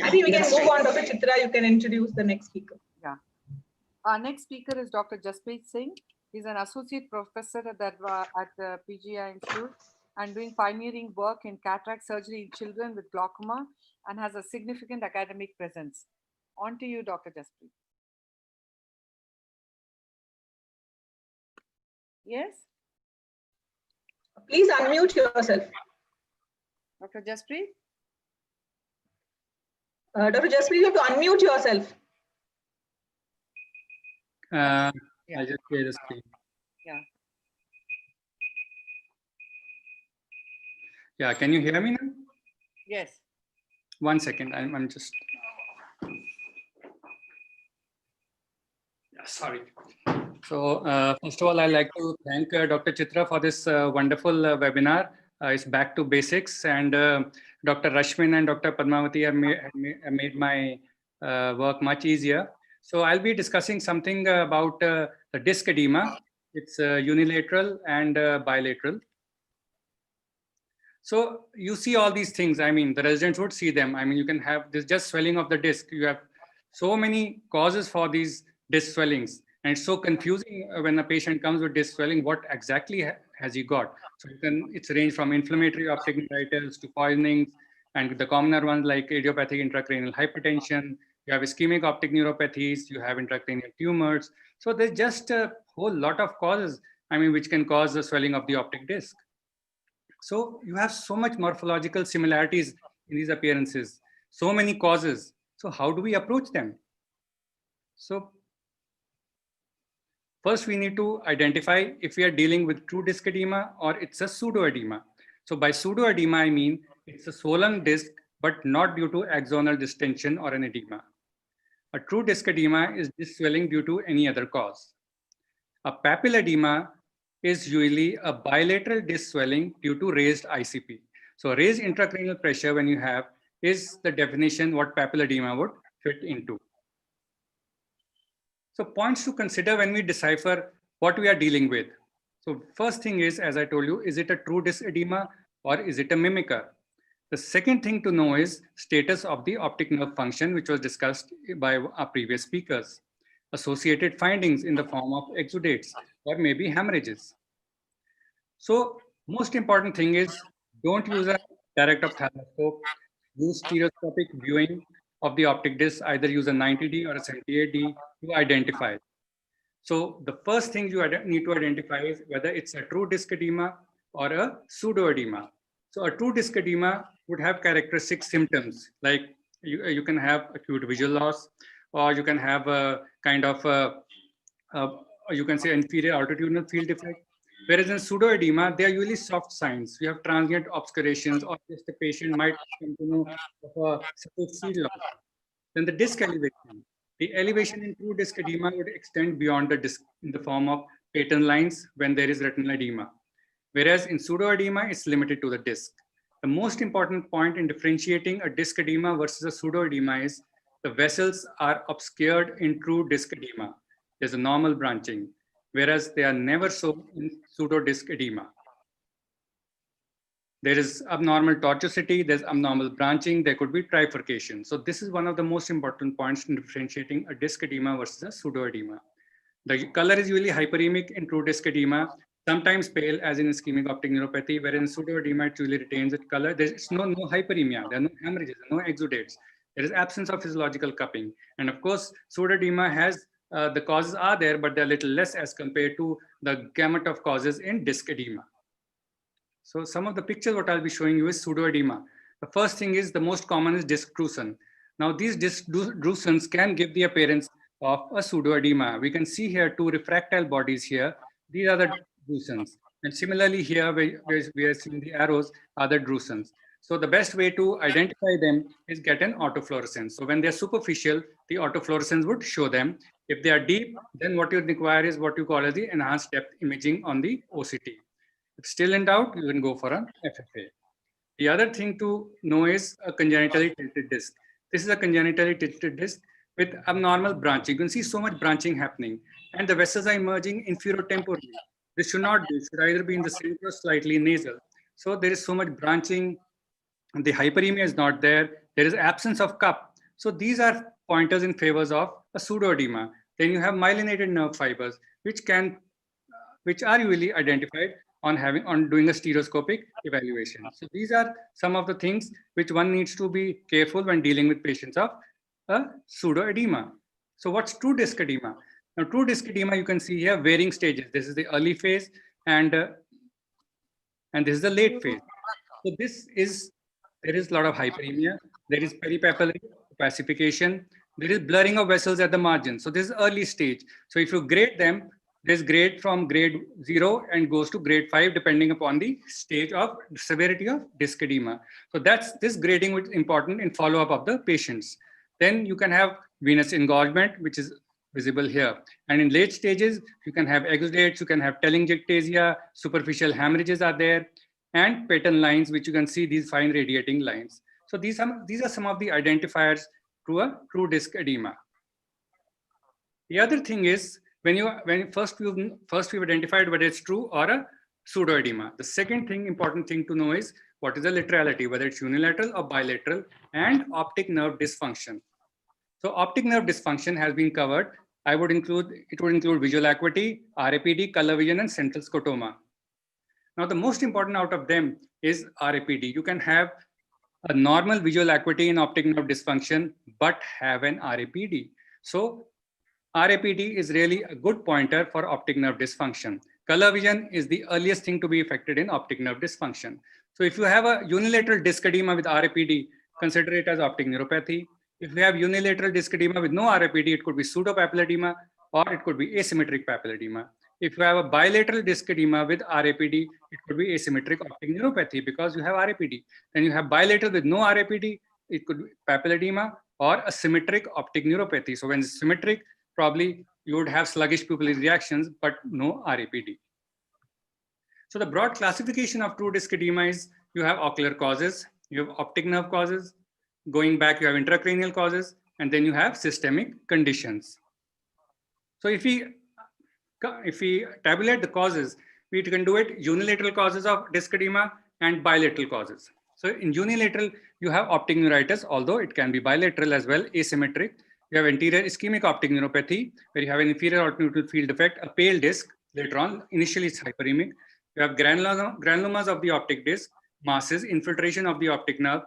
I think we can move on. Dr. Chitra, you can introduce the next speaker. Yeah. Our next speaker is Dr. Jaspreet Singh. He's an associate professor at the PGI Institute and doing pioneering work in cataract surgery in children with glaucoma and has a significant academic presence. On to you, Dr. Jaspreet. Yes? Please unmute yourself. Dr. Jaspreet? Dr. Jaspreet, you have to unmute yourself. Yeah. I just share the screen. Yeah. Yeah, can you hear me now? Yes. 1 second, I'm just. Yeah, sorry. So first of all, I'd like to thank Dr. Chitra for this wonderful webinar. It's back to basics, and Dr. Rashmin and Dr. Padmavati have made my work much easier. So I'll be discussing something about the disc edema. It's unilateral and bilateral. So you see all these things. I mean, the residents would see them. I mean, you can have this just swelling of the disc. You have so many causes for these disc swellings. And it's so confusing when a patient comes with disc swelling, what exactly has he got? So it's ranged from inflammatory optic neuritis to poisonings, and the commoner ones like idiopathic intracranial hypertension. You have ischemic optic neuropathies, you have intracranial tumors. So there's just a whole lot of causes, I mean, which can cause the swelling of the optic disc. So you have so much morphological similarities in these appearances, so many causes. So how do we approach them? So first, we need to identify if we are dealing with true disc edema or it's a pseudoedema. So by pseudoedema, I mean it's a swollen disc, but not due to axonal distension or an edema. A true disc edema is disc swelling due to any other cause. A papilledema is usually a bilateral disc swelling due to raised ICP. So raised intracranial pressure when you have is the definition what papilledema would fit into. So points to consider when we decipher what we are dealing with. So first thing is, as I told you, is it a true disc edema or is it a mimicker? The second thing to know is status of the optic nerve function, which was discussed by our previous speakers. Associated findings in the form of exudates or maybe hemorrhages. So most important thing is don't use a direct ophthalmoscope, use stereoscopic viewing of the optic disc, either use a 90D or a 78D to identify. So the first thing you need to identify is whether it's a true disc edema or a pseudoedema. So a true disc edema would have characteristic symptoms like you can have acute visual loss, or you can have a kind of you can say inferior altitudinal field defect. Whereas in pseudoedema, they are usually soft signs. You have transient obscurations, or just the patient might come to know of a subtle field loss. Then the disc elevation. The elevation in true disc edema would extend beyond the disc in the form of patent lines when there is retinal edema. Whereas in pseudoedema, it's limited to the disc. The most important point in differentiating a disc edema versus a pseudoedema is the vessels are obscured in true disc edema. There's a normal branching, whereas they are never so in pseudodisc edema. There is abnormal tortuosity, there's abnormal branching, there could be trifurcation. So this is one of the most important points in differentiating a disc edema versus a pseudoedema. The color is usually hyperemic in true disc edema, sometimes pale as in ischemic optic neuropathy, wherein pseudoedema it usually retains its color. There's no hyperemia, there are no hemorrhages, no exudates. There is absence of physiological cupping. And of course, pseudoedema has, the causes are there, but they're a little less as compared to the gamut of causes in disc edema. So some of the pictures what I'll be showing you is pseudoedema. The first thing is the most common is disc drusen. Now these disc drusens can give the appearance of a pseudoedema. We can see here two refractile bodies here. These are the drusens. And similarly here where we are seeing the arrows are the drusens. So the best way to identify them is get an autofluorescence. So when they're superficial, the autofluorescence would show them. If they are deep, then what you require is what you call as the enhanced depth imaging on the OCT. If still in doubt, you can go for an FFA. The other thing to know is a congenitally tilted disc. This is a congenitally tilted disc with abnormal branching. You can see so much branching happening, and the vessels are emerging inferotemporally. This should not be. It should either be in the center or slightly nasal. So there is so much branching. The hyperemia is not there. There is absence of cup. So these are pointers in favors of a pseudoedema. Then you have myelinated nerve fibers, which are usually identified on doing a stereoscopic evaluation. So these are some of the things which one needs to be careful when dealing with patients of a pseudoedema. So what's true disc edema? Now, true disc edema, you can see here varying stages. This is the early phase, and this is the late phase. So there is a lot of hyperemia. There is peripapillary opacification. There is blurring of vessels at the margin. So this is early stage. So if you grade them, there's grade from grade 0 and goes to grade 5 depending upon the stage of severity of disc edema. So this grading is important in follow-up of the patients. Then you can have venous engorgement, which is visible here. And in late stages, you can have exudates, you can have telangiectasia, superficial hemorrhages are there, and patent lines, which you can see these fine radiating lines. So these are some of the identifiers to a true disc edema. The other thing is, first we've identified whether it's true or a pseudoedema. The second important thing to know is what is the laterality, whether it's unilateral or bilateral, and optic nerve dysfunction. So optic nerve dysfunction has been covered. It would include visual acuity, RAPD, color vision, and central scotoma. Now, the most important out of them is RAPD. You can have a normal visual acuity in optic nerve dysfunction, but have an RAPD. So RAPD is really a good pointer for optic nerve dysfunction. Color vision is the earliest thing to be affected in optic nerve dysfunction. So if you have a unilateral disc edema with RAPD, consider it as optic neuropathy. If you have unilateral disc edema with no RAPD, it could be pseudopapilledema or it could be asymmetric papilledema. If you have a bilateral disc edema with RAPD, it could be asymmetric optic neuropathy because you have RAPD. Then you have bilateral with no RAPD, it could be papilledema or a symmetric optic neuropathy. So when it's symmetric, probably you would have sluggish pupillary reactions, but no RAPD. So the broad classification of true disc edema is you have ocular causes, you have optic nerve causes, going back you have intracranial causes, and then you have systemic conditions. So if we tabulate the causes, we can do it unilateral causes of disc edema and bilateral causes. So in unilateral, you have optic neuritis, although it can be bilateral as well, asymmetric. You have anterior ischemic optic neuropathy, where you have an inferior orthoneutral field defect, a pale disc. Later on, initially it's hyperemic. You have granulomas of the optic disc, masses, infiltration of the optic nerve.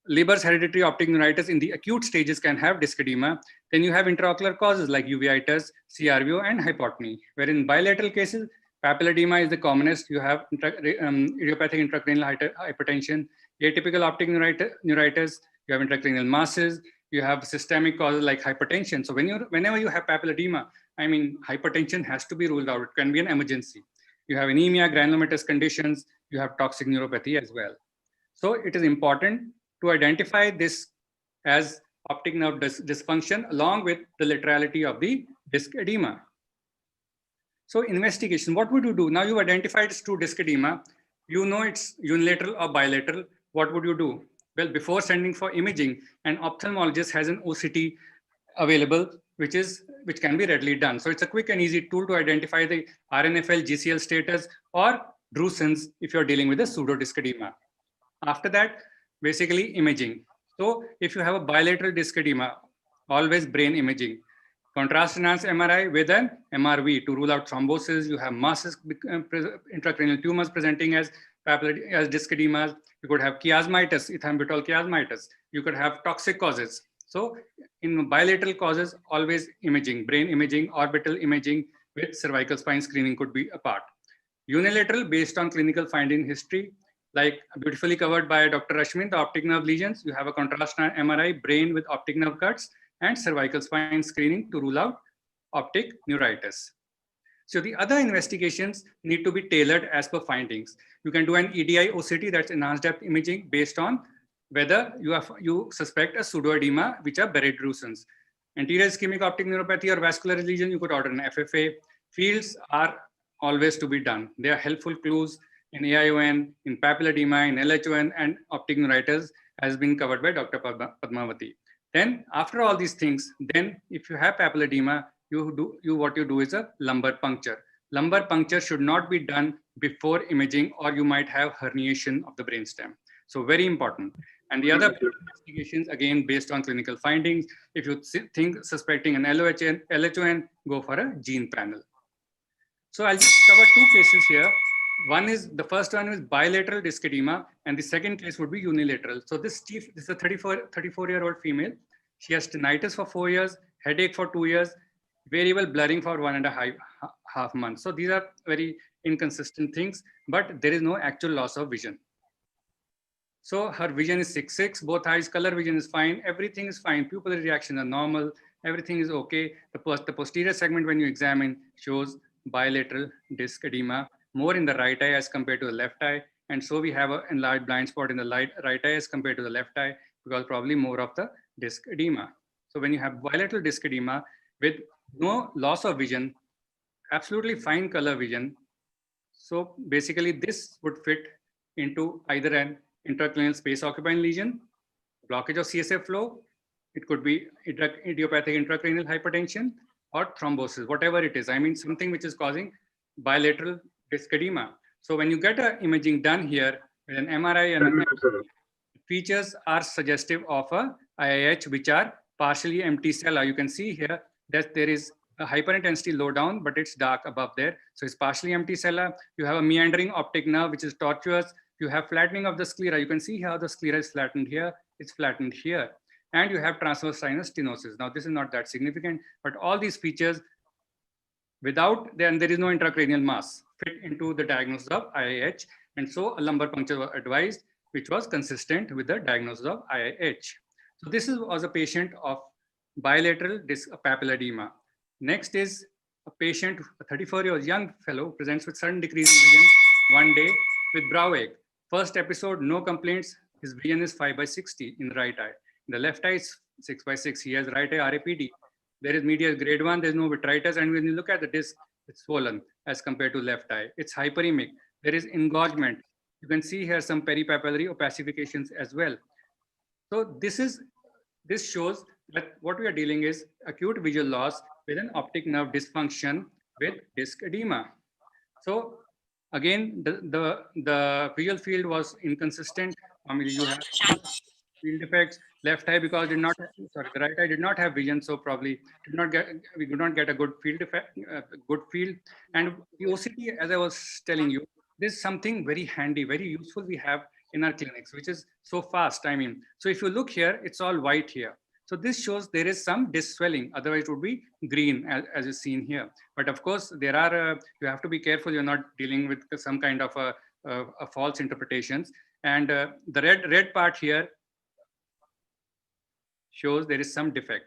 Leber's hereditary optic neuritis in the acute stages can have disc edema. Then you have intraocular causes like uveitis, CRVO, and hypotony. Where in bilateral cases, papilledema is the commonest. You have idiopathic intracranial hypertension, atypical optic neuritis. You have intracranial masses. You have systemic causes like hypertension. So whenever you have papilledema, I mean, hypertension has to be ruled out. It can be an emergency. You have anemia, granulomatous conditions. You have toxic neuropathy as well. So it is important to identify this as optic nerve dysfunction along with the laterality of the disc edema. So investigation, what would you do? Now you've identified it's true disc edema. You know it's unilateral or bilateral. What would you do? Well, before sending for imaging, an ophthalmologist has an OCT available, which can be readily done. So it's a quick and easy tool to identify the RNFL, GCL status, or drusen's if you're dealing with a pseudo disc edema. After that, basically imaging. So if you have a bilateral disc edema, always brain imaging. Contrast enhanced MRI with an MRV to rule out thrombosis. You have masses, intracranial tumors presenting as disc edemas. You could have chiasmitis, ethambutol chiasmitis. You could have toxic causes. So in bilateral causes, always imaging, brain imaging, orbital imaging with cervical spine screening could be a part. Unilateral based on clinical finding history, like beautifully covered by Dr. Rashmin, the optic nerve lesions. You have a contrast MRI, brain with optic nerve cuts, and cervical spine screening to rule out optic neuritis. So the other investigations need to be tailored as per findings. You can do an EDI OCT, that's enhanced depth imaging, based on whether you suspect a pseudoedema, which are buried drusen's. Anterior ischemic optic neuropathy or vascular lesion, you could order an FFA. Fields are always to be done. They are helpful clues in AION, in papilledema, in LHON, and optic neuritis has been covered by Dr. Padmavati. Then after all these things, then if you have papilledema, what you do is a lumbar puncture. Lumbar puncture should not be done before imaging, or you might have herniation of the brainstem. So very important. And the other investigations, again, based on clinical findings. If you think suspecting an LHON, go for a gene panel. So I'll just cover two cases here. The first one is bilateral disc edema, and the second case would be unilateral. So this is a 34-year-old female. She has tinnitus for 4 years, headache for 2 years, variable blurring for 1.5 months. So these are very inconsistent things, but there is no actual loss of vision. So her vision is 6/6, both eyes, color vision is fine, everything is fine, pupillary reactions are normal, everything is okay. The posterior segment, when you examine, shows bilateral disc edema, more in the right eye as compared to the left eye. And so we have an enlarged blind spot in the right eye as compared to the left eye, because probably more of the disc edema. So when you have bilateral disc edema with no loss of vision, absolutely fine color vision, so basically this would fit into either an intracranial space occupying lesion, blockage of CSF flow, it could be idiopathic intracranial hypertension, or thrombosis, whatever it is. I mean, something which is causing bilateral disc edema. So when you get an imaging done here with an MRI and features are suggestive of a IIH, which are partially empty cella. You can see here that there is a hyperintensity low down, but it's dark above there. So it's partially empty cella. You have a meandering optic nerve, which is tortuous. You have flattening of the sclera. You can see how the sclera is flattened here. It's flattened here. And you have transverse sinus stenosis. Now, this is not that significant, but all these features, without then there is no intracranial mass, fit into the diagnosis of IIH. And so a lumbar puncture was advised, which was consistent with the diagnosis of IIH. So this was a patient of bilateral disc papilledema. Next is a patient, a 34-year-old young fellow, presents with sudden decrease in vision one day with brow ache. First episode, no complaints. His vision is 5/60 in the right eye. In the left eye, it's 6/6. He has right eye RAPD. There is medial grade 1, there's no vitritis. And when you look at the disc, it's swollen as compared to left eye. It's hyperemic. There is engorgement. You can see here some peripapillary opacifications as well. So this shows that what we are dealing is acute visual loss with an optic nerve dysfunction with disc edema. So again, the visual field was inconsistent. I mean, you have field defects. Left eye, because the right eye did not have vision, so probably we could not get a good field effect, good field. And the OCT, as I was telling you, this is something very handy, very useful we have in our clinics, which is so fast. I mean, so if you look here, it's all white here. So this shows there is some disc swelling, otherwise it would be green as is seen here. But of course, there are, you have to be careful, you're not dealing with some kind of a false interpretations. And the red part here shows there is some defect.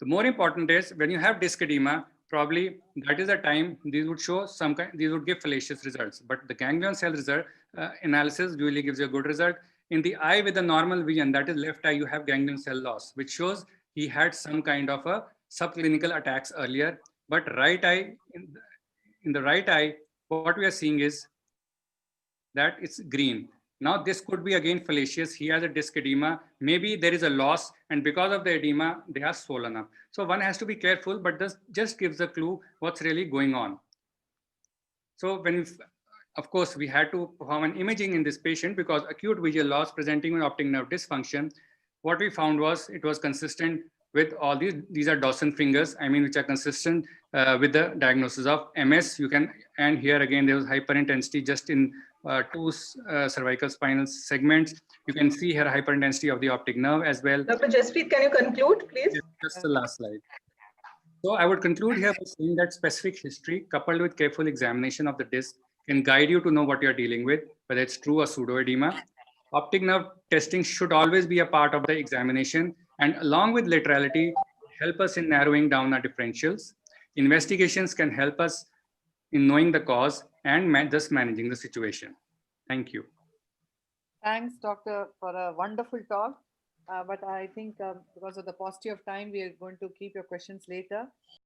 The more important is when you have disc edema, probably that is the time these would show some kind, these would give fallacious results. But the ganglion cell result analysis usually gives you a good result. In the eye with the normal vision, that is left eye, you have ganglion cell loss, which shows he had some kind of a subclinical attacks earlier. But right eye, in the right eye, what we are seeing is that it's green. Now this could be again fallacious. He has a disc edema. Maybe there is a loss, and because of the edema, they are swollen up. So one has to be careful, but this just gives a clue what's really going on. So of course, we had to perform an imaging in this patient because acute visual loss presenting with optic nerve dysfunction. What we found was it was consistent with all these are Dawson fingers, I mean, which are consistent with the diagnosis of MS. You can, and here again, there was hyperintensity just in two cervical spinal segments. You can see here hyperintensity of the optic nerve as well. Dr. Jaspreet, can you conclude, please? Just the last slide. So I would conclude here by saying that specific history coupled with careful examination of the disc can guide you to know what you're dealing with, whether it's true or pseudoedema. Optic nerve testing should always be a part of the examination, and along with laterality, help us in narrowing down our differentials. Investigations can help us in knowing the cause and just managing the situation. Thank you. Thanks, Doctor, for a wonderful talk. But I think because of the paucity of time, we are going to keep your questions later.